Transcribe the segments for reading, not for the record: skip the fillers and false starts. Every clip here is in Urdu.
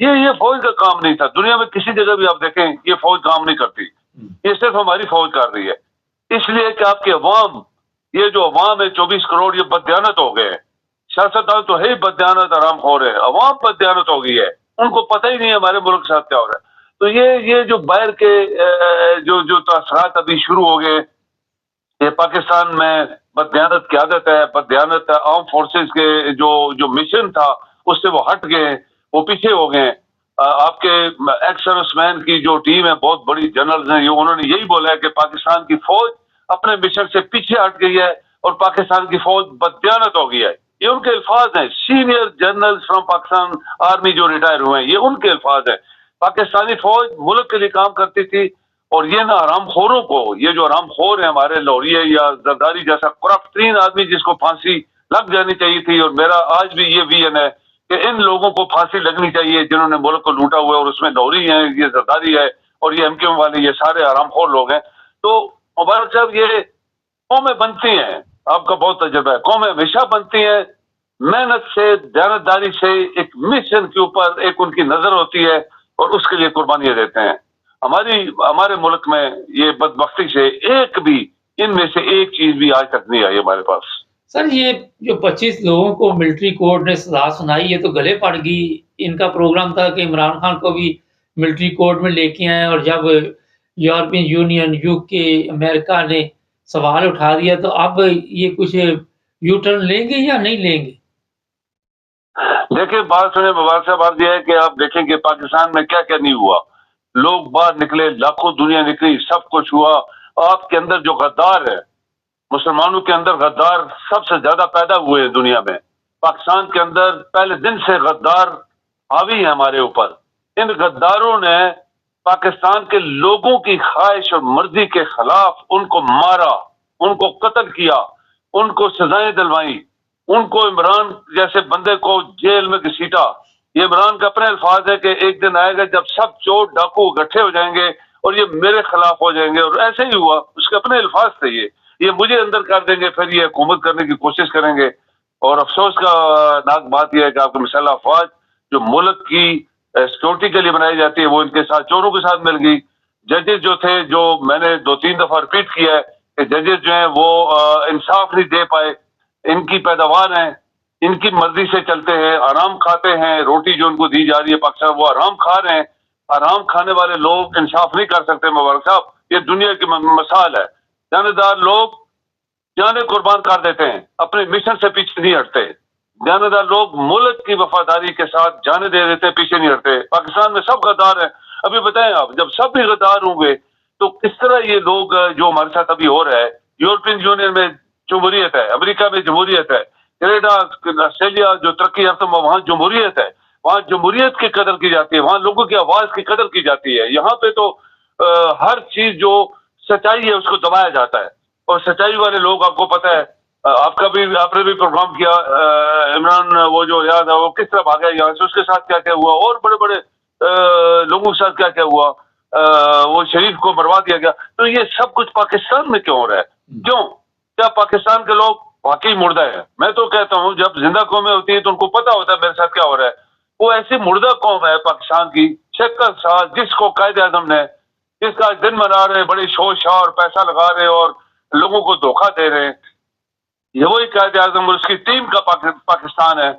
یہ فوج کا کام نہیں تھا. دنیا میں کسی جگہ بھی آپ دیکھیں یہ فوج کام نہیں کرتی, یہ صرف ہماری فوج کر رہی ہے. اس لیے کہ آپ کے عوام, یہ جو عوام ہے 24 کروڑ, یہ بددیانت ہو گئے ہیں. سیاستدان تو ہے ہی بددیانت, آرام خور ہے. عوام بددیانت ہو گئی ہے, ان کو پتہ ہی نہیں ہے ہمارے ملک کے ساتھ کیا ہو رہا ہے. تو یہ جو باہر کے جو تاثرات ابھی شروع ہو گئے کہ پاکستان میں بددیانت کی عادت ہے, بددیانت آرم فورسز کے جو مشن تھا اس سے وہ ہٹ گئے, وہ پیچھے ہو گئے. آپ کے ایکس سروس مین کی جو ٹیم ہے, بہت بڑی جنرلز ہیں, انہوں نے یہی بولا ہے کہ پاکستان کی فوج اپنے مشن سے پیچھے ہٹ گئی ہے اور پاکستان کی فوج بددیانت ہو گئی ہے. یہ ان کے الفاظ ہیں, senior general from Pakistan army جو ریٹائر ہوئے ہیں, یہ ان کے الفاظ ہیں. پاکستانی فوج ملک کے لیے کام کرتی تھی, اور یہ نا حرام خوروں کو, یہ جو حرام خور ہیں ہمارے لوریے یا زرداری جیسا کرپٹ ترین آدمی جس کو پھانسی لگ جانی چاہیے تھی, اور میرا آج بھی یہ ویژن ہے کہ ان لوگوں کو پھانسی لگنی چاہیے جنہوں نے ملک کو لوٹا ہوا ہے, اور اس میں لوری ہیں, یہ زرداری ہے, اور یہ MKM والے, یہ سارے حرام خور لوگ ہیں. تو مبارک صاحب, یہ قومیں بنتی ہیں, آپ کا بہت تجربہ ہے, قومیں ہمیشہ بنتی ہیں محنت سے, دیانتداری سے, ایک مشن کے اوپر ایک ان کی نظر ہوتی ہے اور اس کے لیے قربانیاں دیتے ہیں. ہمارے ملک میں یہ بدبختی سے ایک بھی ان میں سے ایک چیز بھی آج تک نہیں آئی ہمارے پاس. سر یہ جو 25 لوگوں کو ملٹری کورٹ نے سزا سنائی, یہ تو گلے پڑ گئی. ان کا پروگرام تھا کہ عمران خان کو بھی ملٹری کورٹ میں لے کے آئے, اور جب یورپین یونین, UK, امریکہ نے سوال اٹھا دیا تو اب یہ کچھ یو ٹرن لیں گے یا نہیں لیں گے؟ دیکھیں بات سنیں مبارک صاحب, بات یہ ہے کہ آپ دیکھیں کہ پاکستان میں کیا کیا نہیں ہوا. لوگ باہر نکلے, لاکھوں دنیا نکلی, سب کچھ ہوا. آپ کے اندر جو غدار ہے, مسلمانوں کے اندر غدار سب سے زیادہ پیدا ہوئے ہیں دنیا میں. پاکستان کے اندر پہلے دن سے غدار حاوی ہیں ہمارے اوپر. ان غداروں نے پاکستان کے لوگوں کی خواہش اور مرضی کے خلاف ان کو مارا, ان کو قتل کیا, ان کو سزائیں دلوائیں, ان کو عمران جیسے بندے کو جیل میں گھسیٹا. یہ عمران کا اپنے الفاظ ہے کہ ایک دن آئے گا جب سب چور ڈاکو اکٹھے ہو جائیں گے اور یہ میرے خلاف ہو جائیں گے, اور ایسے ہی ہوا. اس کے اپنے الفاظ تھے, یہ مجھے اندر کر دیں گے, پھر یہ حکومت کرنے کی کوشش کریں گے. اور افسوس کا ناک بات یہ ہے کہ آپ کی مسلح افواج جو ملک کی سیکورٹی کے لیے بنائی جاتی ہے, وہ ان کے ساتھ چوروں کے ساتھ مل گئی. ججز جو تھے, جو میں نے 2-3 دفعہ ریپیٹ کیا ہے کہ ججز جو ہیں وہ انصاف نہیں دے پائے. ان کی پیداوار ہیں, ان کی مرضی سے چلتے ہیں, آرام کھاتے ہیں, روٹی جو ان کو دی جا رہی ہے پاکستان, وہ آرام کھا رہے ہیں. آرام کھانے والے لوگ انصاف نہیں کر سکتے مبارک صاحب, یہ دنیا کی مثال ہے. جانبدار لوگ جانیں قربان کر دیتے ہیں, اپنے مشن سے پیچھے نہیں ہٹتے. جانبدار لوگ ملک کی وفاداری کے ساتھ جانے دے دیتے, پیچھے نہیں ہٹتے. پاکستان میں سب غدار ہیں. ابھی بتائیں آپ, جب سب بھی غدار ہوں گے تو کس طرح یہ لوگ جو ہمارے ساتھ ابھی ہو رہا ہے, یورپین یونین میں جمہوریت ہے, امریکہ میں جمہوریت ہے, کینیڈا, آسٹریلیا جو ترقی یافتہ وہاں جمہوریت ہے, وہاں جمہوریت کی قدر کی جاتی ہے, وہاں لوگوں کی آواز کی قدر کی جاتی ہے. یہاں پہ تو ہر چیز جو سچائی ہے اس کو دبایا جاتا ہے, اور سچائی والے لوگ, آپ کو پتہ ہے, آپ نے بھی پروگرام کیا, عمران وہ جو یاد ہے وہ کس طرح بھاگا یہاں سے, اس کے ساتھ کیا کیا ہوا, اور بڑے بڑے لوگوں کے ساتھ کیا کیا ہوا, وہ شریف کو مروا دیا گیا. تو یہ سب کچھ پاکستان میں کیوں ہو رہا ہے؟ کیوں؟ کیا پاکستان کے لوگ واقعی مردہ ہے؟ میں تو کہتا ہوں جب زندہ قومیں ہوتی ہیں تو ان کو پتا ہوتا ہے میرے ساتھ کیا ہو رہا ہے. وہ ایسی مردہ قوم ہے پاکستان کی 76 سال, جس کو قائد اعظم نے, جس کا دن منا رہے ہیں, بڑے شور شور پیسہ لگا رہے ہیں اور لوگوں کو دھوکہ دے رہے ہیں. یہ وہی قائد اعظم اور اس کی ٹیم کا پاکستان ہے.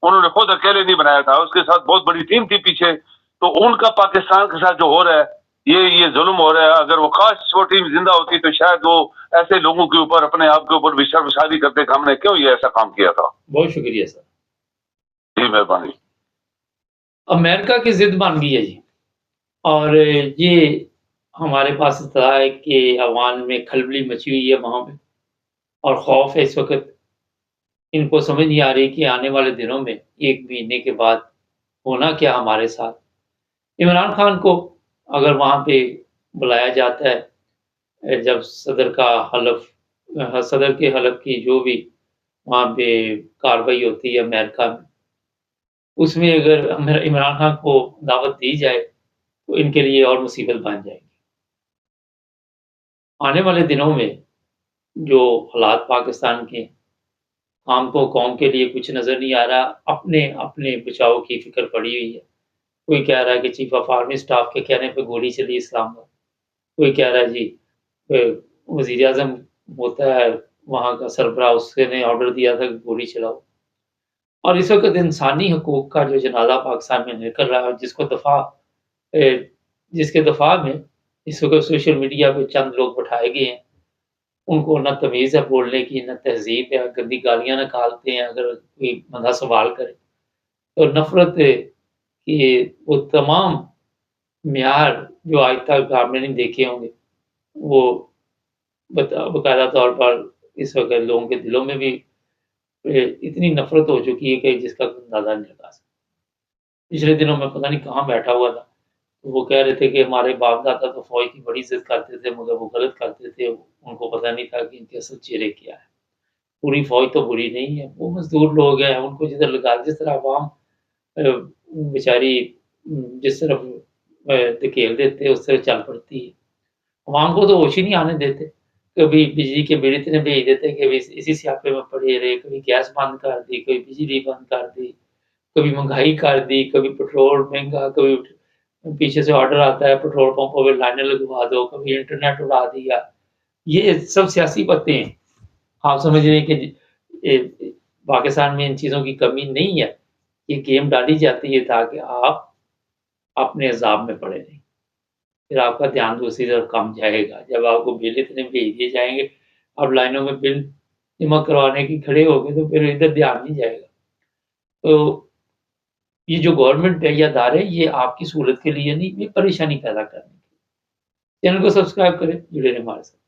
انہوں نے خود اکیلے نہیں بنایا تھا, اس کے ساتھ بہت بڑی ٹیم تھی پیچھے. تو ان کا پاکستان کے ساتھ جو ہو رہا ہے, یہ ظلم ہو رہا ہے. اگر وہ کاش وہ ٹیم زندہ ہوتی تو شاید وہ ایسے لوگوں کے اوپر, اپنے آپ کے اوپر بھی شرمساری کرتے کہ ہم نے کیوں یہ ایسا کام کیا تھا. بہت شکریہ سر. جی مہربانی. امریکہ کی ضد بن گئی ہے جی, اور یہ ہمارے پاس اطلاع ہے کہ عوام میں کھلبلی مچی ہوئی ہے وہاں پہ, اور خوف ہے اس وقت. ان کو سمجھ نہیں آ رہی کہ آنے والے دنوں میں 1 مہینے کے بعد ہونا کیا ہمارے ساتھ. عمران خان کو اگر وہاں پہ بلایا جاتا ہے, جب صدر کے حلف کی جو بھی وہاں پہ کارروائی ہوتی ہے امریکہ میں, اس میں اگر عمران خان کو دعوت دی جائے تو ان کے لیے اور مصیبت بن جائے گی. آنے والے دنوں میں جو حالات پاکستان کے, عام کو قوم کے لیے کچھ نظر نہیں آ رہا, اپنے بچاؤ کی فکر پڑی ہوئی ہے. کوئی کہہ رہا ہے کہ چیف آف آرمی اسٹاف کے کہنے پہ گولی چلی اسلام آباد، کوئی کہہ رہا ہے جی وزیر اعظم ہوتا ہے وہاں کا سربراہ، اس نے آرڈر دیا تھا کہ گولی چلاؤ۔ اور اس وقت انسانی حقوق کا جو جنازہ پاکستان میں نکل رہا ہے، جس کے دفاع میں اس وقت سوشل میڈیا پہ چند لوگ بٹھائے گئے ہیں، ان کو نہ تمیز ہے بولنے کی، نہ تہذیب ہے، گندی گالیاں نکالتے ہیں اگر کوئی بندہ سوال کرے، اور نفرت کہ وہ تمام معیار جو آج تک آپ نے نہیں دیکھے ہوں گے، وہ باقاعدہ طور پر اس وقت لوگوں کے دلوں میں بھی اتنی نفرت ہو چکی ہے کہ جس کا کوئی اندازہ نہیں لگا سکتا۔ پچھلے دنوں میں پتہ نہیں کہاں بیٹھا ہوا تھا، وہ کہہ رہے تھے کہ ہمارے باپ دادا تو فوج کی بڑی عزت کرتے تھے مگر وہ غلط کرتے تھے، ان کو پتہ نہیں تھا کہ ان کے اصل چہرے کیا ہے۔ پوری فوج تو بری نہیں ہے، وہ مزدور لوگ ہیں، ان کو جدھر لگا، جس طرح عوام بیچاری جس طرف دھکیل دیتے اس طرح چل پڑتی ہے۔ عوام کو تو ہوش ہی نہیں آنے دیتے، کبھی بجلی کے بل اتنے بھیج دیتے کہ اسی سیاپے میں پڑے رہے، کبھی گیس بند کر دی، کبھی بجلی بند کر دی، کبھی مہنگائی کر دی، کبھی پیٹرول مہنگا، کبھی پیچھے سے آرڈر آتا ہے پیٹرول پمپوں پہ لائنیں لگوا دو، کبھی انٹرنیٹ اڑا دیا۔ یہ سب سیاسی باتیں ہیں۔ آپ سمجھ رہے ہیں کہ پاکستان میں ان چیزوں کی کمی نہیں ہے، یہ گیم ڈالی جاتی ہے تاکہ آپ اپنے عذاب میں پڑے رہیں، پھر آپ کا دھیان دوسری طرف کم جائے گا۔ جب آپ کو بل اتنے بھیج دیے جائیں گے، اب لائنوں میں بل جمع کروانے کی کھڑے ہو گئے تو پھر ادھر دھیان نہیں جائے گا۔ تو یہ جو گورنمنٹ ہے یا ادارے، یہ آپ کی سہولت کے لیے نہیں، یہ پریشانی پیدا کرنے کے لیے۔ چینل کو سبسکرائب کریں، جڑے رہیں ہمارے ساتھ۔